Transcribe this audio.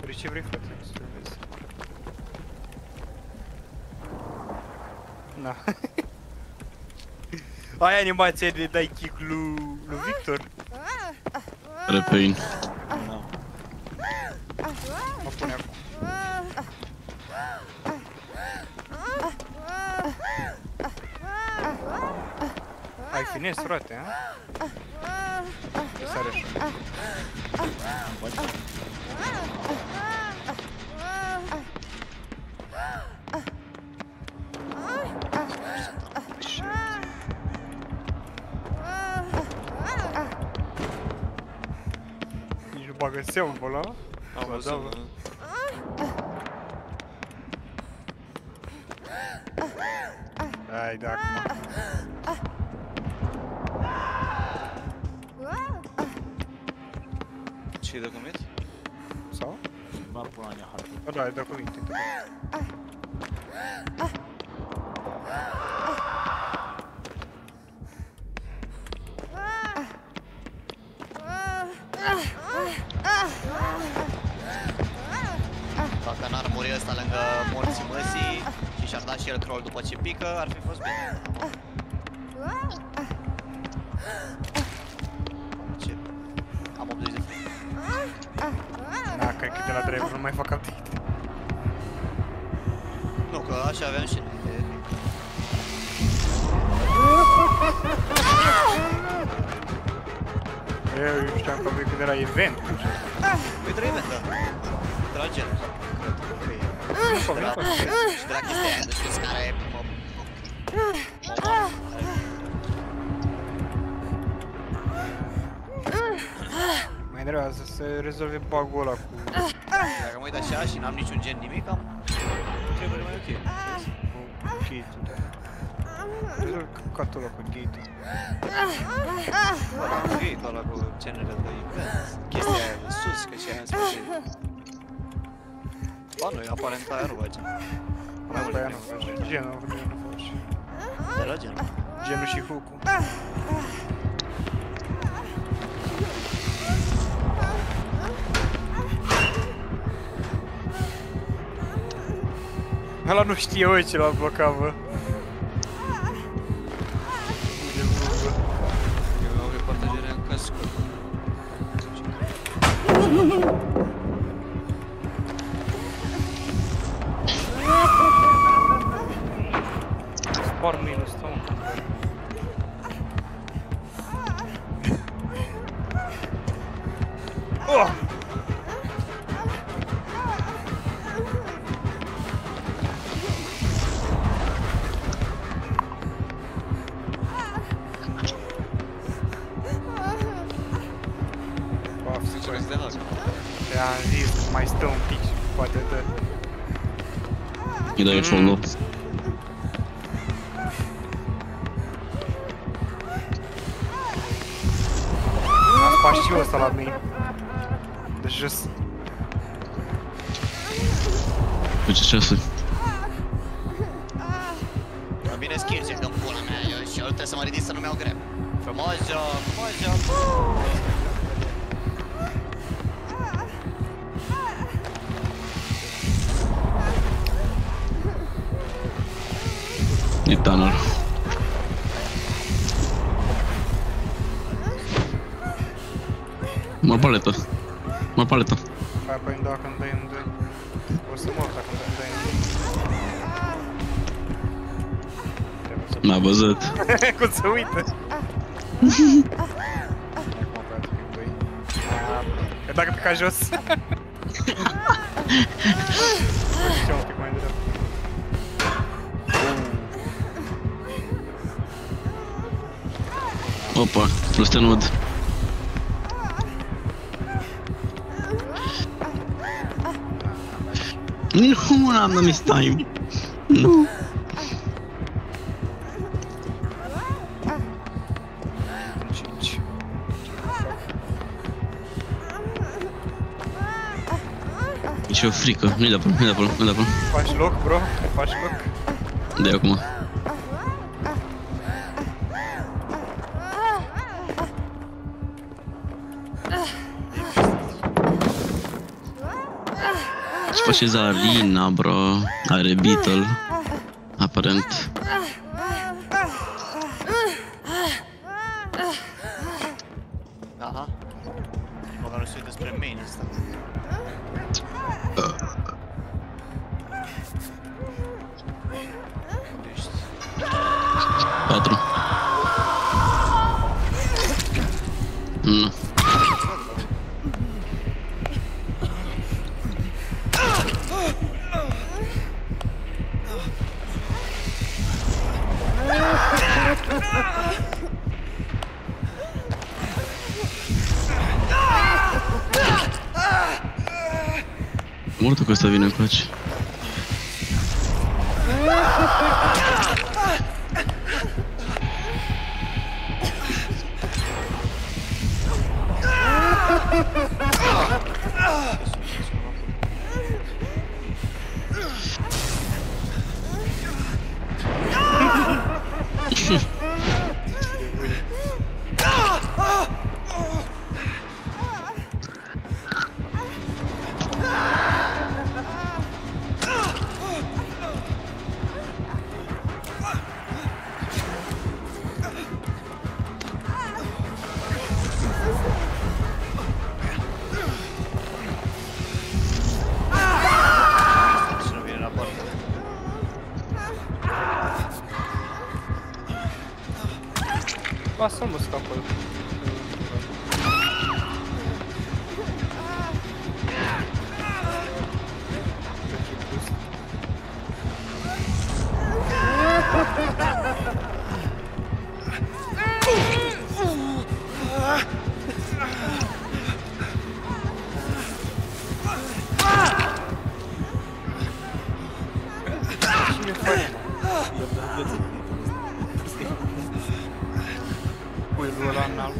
Vrei ce vrei, frate, să vezi. Na. Ai animația de dai kick lui Victor? Repain. Nu. Mă pune acum. Ai finesc, frate, ha? Să sare așa. Nici nu bagă seamă pe ăla. Am văzut. Hai, da, acum. Ce-i de comit? Sau? M-ar pune la hartă. Ba da, e de cuvinte. Dacă n-ar muri ăsta lângă morții măsii și și-ar da și el troll după ce pică, ar fi fost bine. Ce? Am 80 de frame. Na, cred că de la driver nu mai fac update. Nu, că așa aveam și noi. Eu știam că când era event. Păi de la event, da. De la gen. De la chestia aia de sus care mă... Mai enervează să se rezolve bug-ul ăla cu... Dacă mă uit așa și n-am niciun gen nimic, am... Trebuie mai ok. cu gate-ul, da. Rezolv căcatul ăla cu gate-ul. Ăla cu gate, ăla cu genele de event. Chestia aia de sus, că și aia în sfârșit. Ba nu, aparent aia nu face. Mai mult Aia nimic. nu face. Genul nu face. De la gen. Genul și hook-ul. Ăla nu știe, oi, ce l-a blocat, bă. Eu am repartajarea în cască. Spar mâinul ăsta, mă. Oh! De hack. Te-am zis, mai stă un pic și poate dă. Îi dai follow. Am spart și eu ăsta la mine. De jos. Pe ce ceasuri? Mă bine skill check în pula mea, eu și eu trebuie să mă ridic să nu-mi iau grep. Frumos joc, frumos joc. E tunnel. Mă paletă. Mă paletă. Hai, păi, dacă îmi dai în 2. O să mor dacă îmi dai în 2. M-a văzut. Cum se uită? Că dacă pica jos. Ce un pic mai drept. Opa, plus te nud. Nu am dat miss time. Nu. E o frică, nu-i de acolo, nu-i de acolo, nu-i de acolo. Faci loc, bro? Faci loc? De acum. Ce face Zarina, bro? Are Beetle. Aparent. Aha. Măcar nu se uită spre main ăsta. Ești... 4. Nu. Mortul că ăsta vine încoace. Lasă-mă scapă. Ce-mi faci? Puiul ăla înalt.